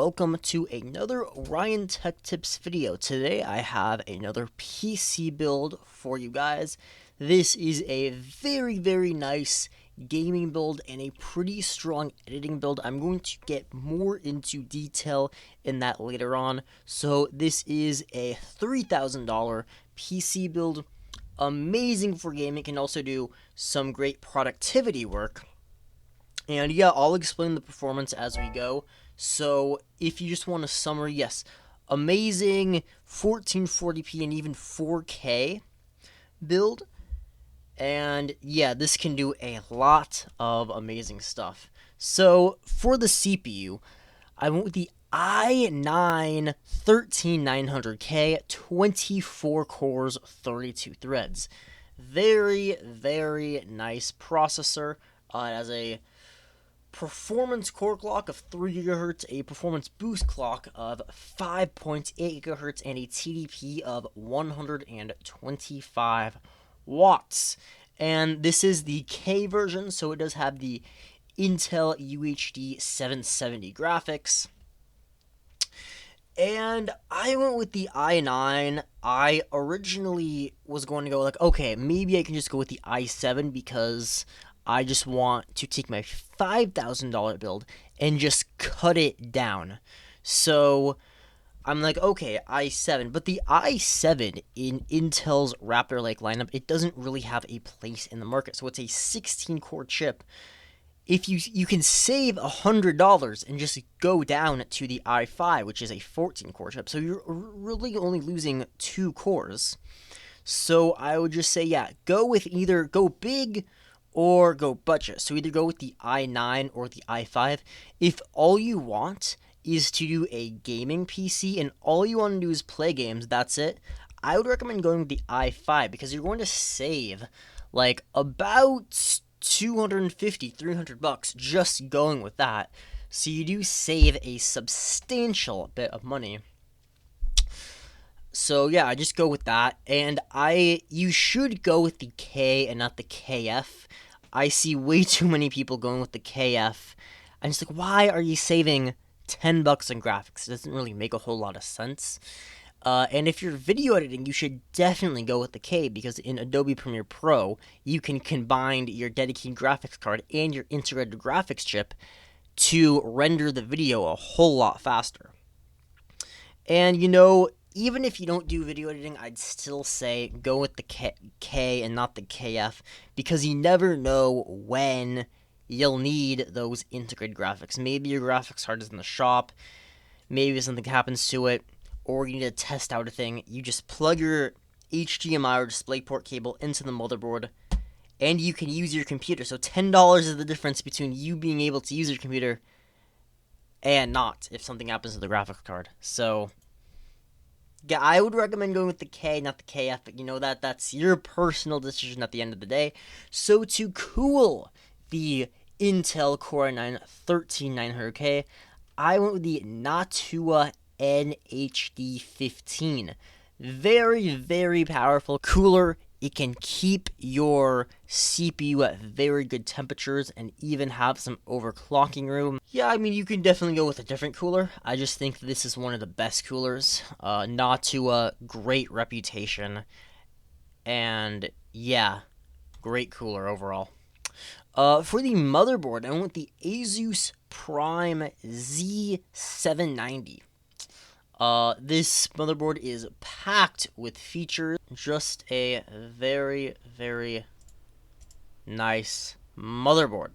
welcome to another Ryan Tech Tips video. Today I have another PC build for you guys. This is a very nice gaming build and a pretty strong editing build. I'm going to get more into detail in that later on. So this is a $3,000 PC build. Amazing for gaming, can also do some great productivity work. And yeah, I'll explain the performance as we go. So if you just want a summary, yes, amazing 1440p and even 4K build. And yeah, this can do a lot of amazing stuff. So for the CPU, I went with the i9-13900K, 24 cores, 32 threads. Very nice processor. It has a performance core clock of 3 GHz, a performance boost clock of 5.8 GHz, and a TDP of 125 watts. And this is the K version, so it does have the Intel UHD 770 graphics. And I went with the i9. I originally was going to go like, okay, maybe I can just go with the i7 because I just want to take my $5,000 build and just cut it down. So I'm like, okay, i7. But the i7 in Intel's Raptor Lake lineup, it doesn't really have a place in the market. So it's a 16-core chip. If you can save $100 and just go down to the i5, which is a 14-core chip. So you're really only losing 2 cores. So I would just say, yeah, go with either go big or go budget. So either go with the i9 or the i5. If all you want is to do a gaming PC and all you want to do is play games, that's it, I would recommend going with the i5 because you're going to save like about $250-300 just going with that. So you do save a substantial bit of money. So yeah, I just go with that, and you should go with the K and not the KF. I see way too many people going with the KF. I'm just like, why are you saving $10 on graphics? It doesn't really make a whole lot of sense. And if you're video editing, you should definitely go with the K because in Adobe Premiere Pro, you can combine your dedicated graphics card and your integrated graphics chip to render the video a whole lot faster. And you know, even if you don't do video editing, I'd still say go with the K and not the KF because you never know when you'll need those integrated graphics. Maybe your graphics card is in the shop, maybe something happens to it, or you need to test out a thing. You just plug your HDMI or DisplayPort cable into the motherboard, and you can use your computer. So $10 is the difference between you being able to use your computer and not if something happens to the graphics card. So yeah, I would recommend going with the K, not the KF, but you know that's your personal decision at the end of the day. So to cool the Intel Core i9-13900K, I went with the Noctua NH-D15. Very powerful cooler. It can keep your CPU at very good temperatures and even have some overclocking room. Yeah, I mean, you can definitely go with a different cooler. I just think this is one of the best coolers. Noctua, great reputation. And yeah, great cooler overall. For the motherboard, I went with the Asus Prime Z790. This motherboard is packed with features. Just a very nice motherboard.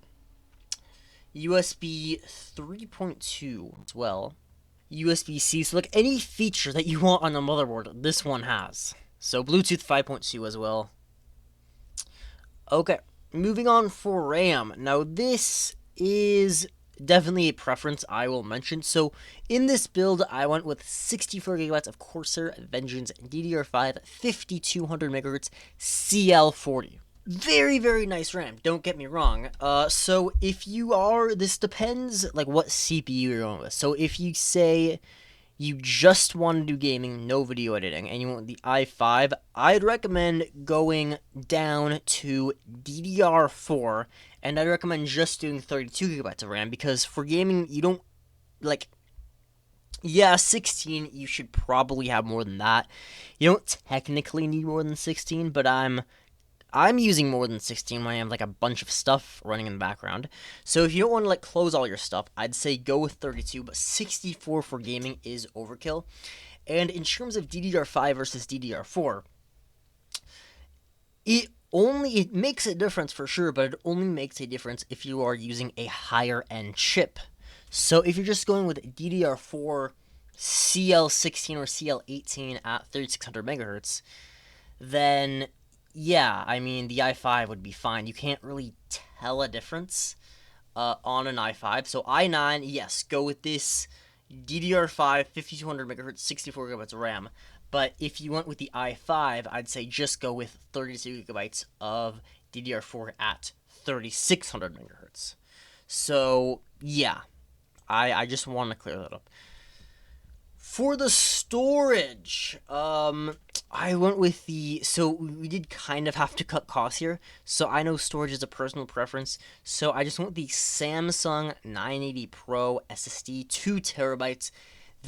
USB 3.2 as well. USB-C, so like any feature that you want on a motherboard, this one has. So Bluetooth 5.2 as well. Okay, moving on for RAM. Now this is definitely a preference I will mention. So in this build, I went with 64 GB of Corsair Vengeance DDR5 5200 MHz CL40. Very nice RAM, don't get me wrong. So if you are, this depends like what CPU you're going with. So if you say you just want to do gaming, no video editing, and you want the i5, I'd recommend going down to DDR4, and I'd recommend just doing 32 GB of RAM, because for gaming, you don't, like, Yeah, 16, you should probably have more than that. You don't technically need more than 16, but I'm using more than 16 when I have like a bunch of stuff running in the background. So if you don't want to like close all your stuff, I'd say go with 32, but 64 for gaming is overkill. And in terms of DDR5 versus DDR4, it makes a difference for sure, but it only makes a difference if you are using a higher end chip. So if you're just going with DDR4 CL16 or CL18 at 3600 megahertz, then yeah, I mean the i5 would be fine. You can't really tell a difference on an i5. So i9, yes, go with this DDR5 5200 megahertz 64 gigabytes of RAM. But if you went with the i5, I'd say just go with 32 gigabytes of DDR4 at 3600 megahertz. So yeah, I just want to clear that up. For the storage, I went with so we did kind of have to cut costs here. So I know storage is a personal preference. So I just went with the Samsung 980 Pro SSD, 2 terabytes.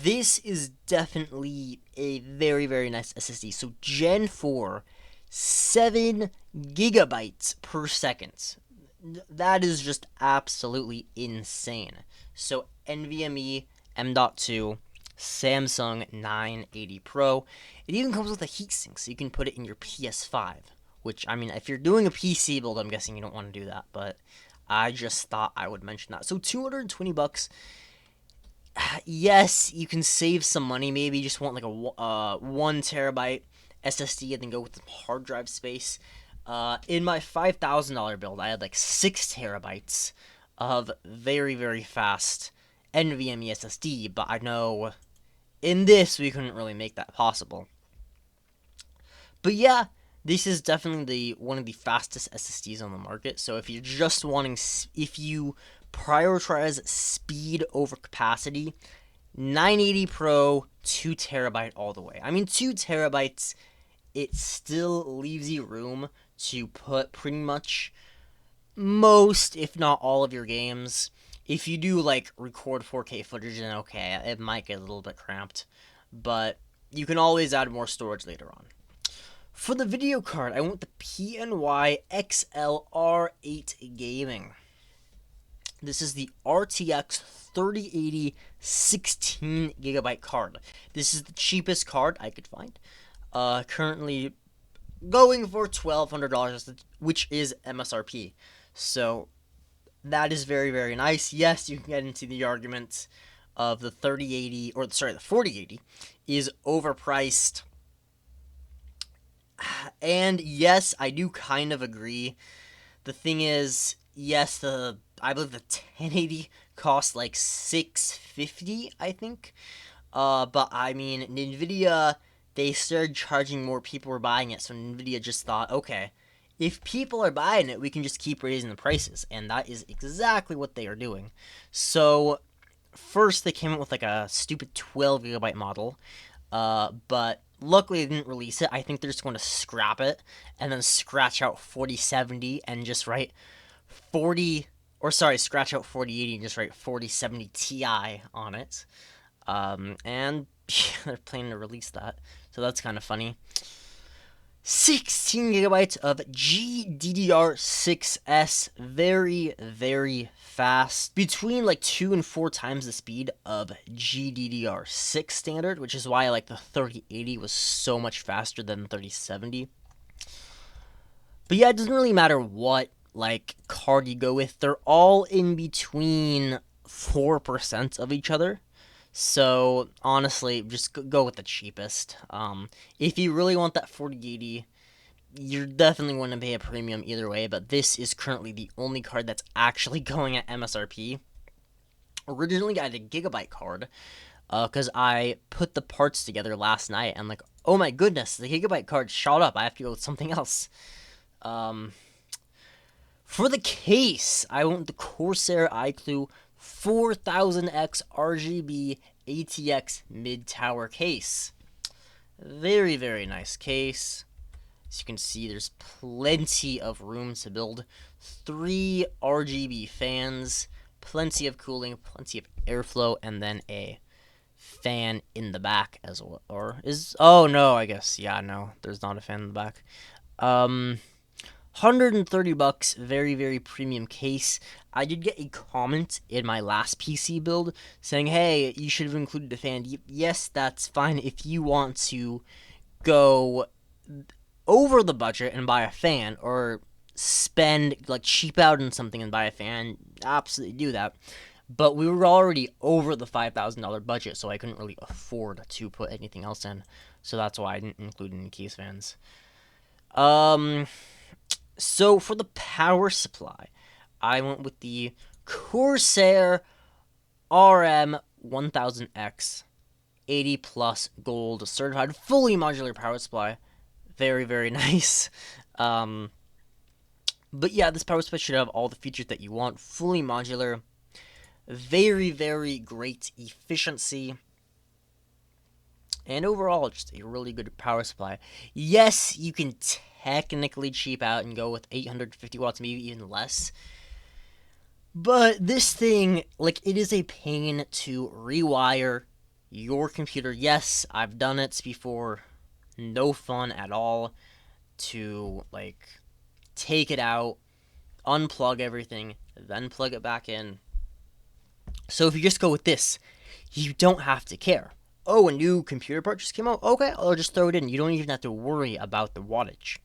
This is definitely a very, very nice SSD. So Gen 4, 7 gigabytes per second. That is just absolutely insane. So NVMe M.2 Samsung 980 Pro. It even comes with a heatsink, so you can put it in your PS5. Which, I mean, if you're doing a PC build, I'm guessing you don't want to do that, but I just thought I would mention that. So $220. Yes, you can save some money. Maybe you just want like a 1 terabyte SSD and then go with some hard drive space. In my $5,000 build, I had like 6 terabytes of very, very fast NVMe SSD, but I know in this we couldn't really make that possible. But yeah, this is definitely one of the fastest SSDs on the market. So if you're just wanting, if you prioritize speed over capacity, 980 Pro, 2 terabyte all the way. I mean, 2 terabytes, it still leaves you room to put pretty much most, if not all, of your games. If you do like record 4K footage, then okay, it might get a little bit cramped, but you can always add more storage later on. For the video card, I went the PNY XLR8 Gaming. This is the RTX 3080 16 gigabyte card. This is the cheapest card I could find. Currently going for $1,200, which is MSRP. So that is very, very nice. Yes, you can get into the argument of the 3080, or sorry, the 4080 is overpriced. And yes, I do kind of agree. The thing is, yes, I believe the 1080 costs like $650, I think. But I mean, Nvidia, they started charging more, people were buying it, so Nvidia just thought, okay, if people are buying it, we can just keep raising the prices, and that is exactly what they are doing. So first they came out with like a stupid 12 gigabyte model, but luckily they didn't release it. I think they're just going to scrap it and then scratch out 4070 and just write 40, or sorry, scratch out 4080 and just write 4070 Ti on it. And yeah, they're planning to release that, so that's kind of funny. 16 gigabytes of GDDR6S, very, very fast. Between like 2 and 4 times the speed of GDDR6 standard, which is why like the 3080 was so much faster than the 3070. But yeah, it doesn't really matter what like card you go with. They're all in between 4% of each other. So honestly, just go with the cheapest. If you really want that 4080, you're definitely going to pay a premium either way, but this is currently the only card that's actually going at MSRP. Originally, I had a gigabyte card, because I put the parts together last night, and like, oh my goodness, the gigabyte card shot up. I have to go with something else. For the case, I went with the Corsair iClue 4000X RGB ATX mid-tower case. Very, very nice case. As you can see, there's plenty of room to build 3 RGB fans, plenty of cooling, plenty of airflow, and then a fan in the back as well, or is, oh no, I guess, yeah, no, there's not a fan in the back. $130, very, very premium case. I did get a comment in my last PC build saying, hey, you should have included a fan. Yes, that's fine if you want to go over the budget and buy a fan, or spend, like, cheap out on something and buy a fan. Absolutely do that. But we were already over the $5,000 budget, so I couldn't really afford to put anything else in. So that's why I didn't include any case fans. So for the power supply, I went with the Corsair RM1000X 80 plus gold certified fully modular power supply. Very, very nice. But yeah, this power supply should have all the features that you want. Fully modular. Very, very great efficiency. And overall, just a really good power supply. Yes, you can technically cheap out and go with 850 watts, maybe even less. But this thing, like, it is a pain to rewire your computer. Yes, I've done it before. No fun at all to, like, take it out, unplug everything, then plug it back in. So if you just go with this, you don't have to care. Oh, a new computer part just came out? Okay, I'll just throw it in. You don't even have to worry about the wattage.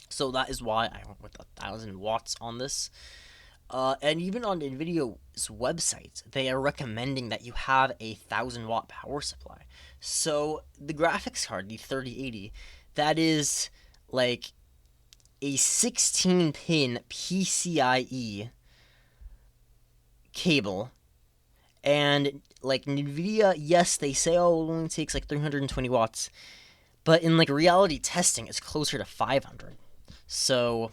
So that is why I went with 1,000 watts on this. And even on NVIDIA's website, they are recommending that you have a 1,000 watt power supply. So the graphics card, the 3080, that is like a 16-pin PCIe cable. And like NVIDIA, yes, they say, oh, it only takes like 320 watts. But in like reality testing, it's closer to 500. So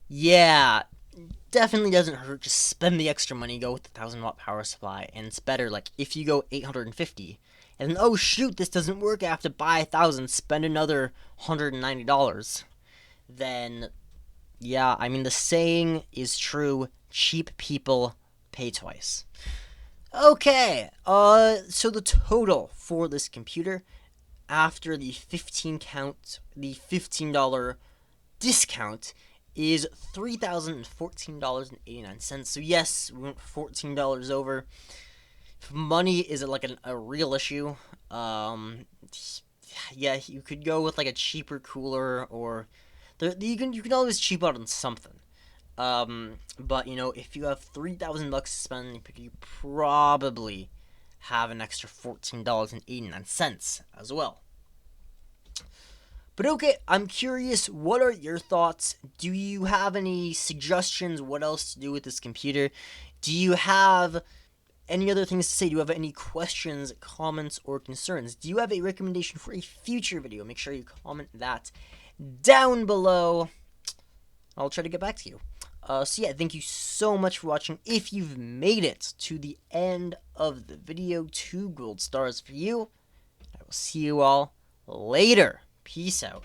yeah, definitely doesn't hurt. Just spend the extra money, go with the 1,000 watt power supply, and it's better. Like if you go 850, and then, oh shoot, this doesn't work, I have to buy 1,000, spend another $190. Then yeah, I mean, the saying is true: cheap people pay twice. Okay, so the total for this computer after the $15 discount is $3,014.89. So yes, we went $14 over. If money is like a real issue, yeah, you could go with like a cheaper cooler, or you can always cheap out on something. But you know, if you have $3,000 to spend, you probably have an extra $14.89 as well. But okay, I'm curious, what are your thoughts? Do you have any suggestions what else to do with this computer? Do you have any other things to say? Do you have any questions, comments, or concerns? Do you have a recommendation for a future video? Make sure you comment that down below. I'll try to get back to you. So yeah, thank you so much for watching. If you've made it to the end of the video, 2 gold stars for you. I will see you all later. Peace out.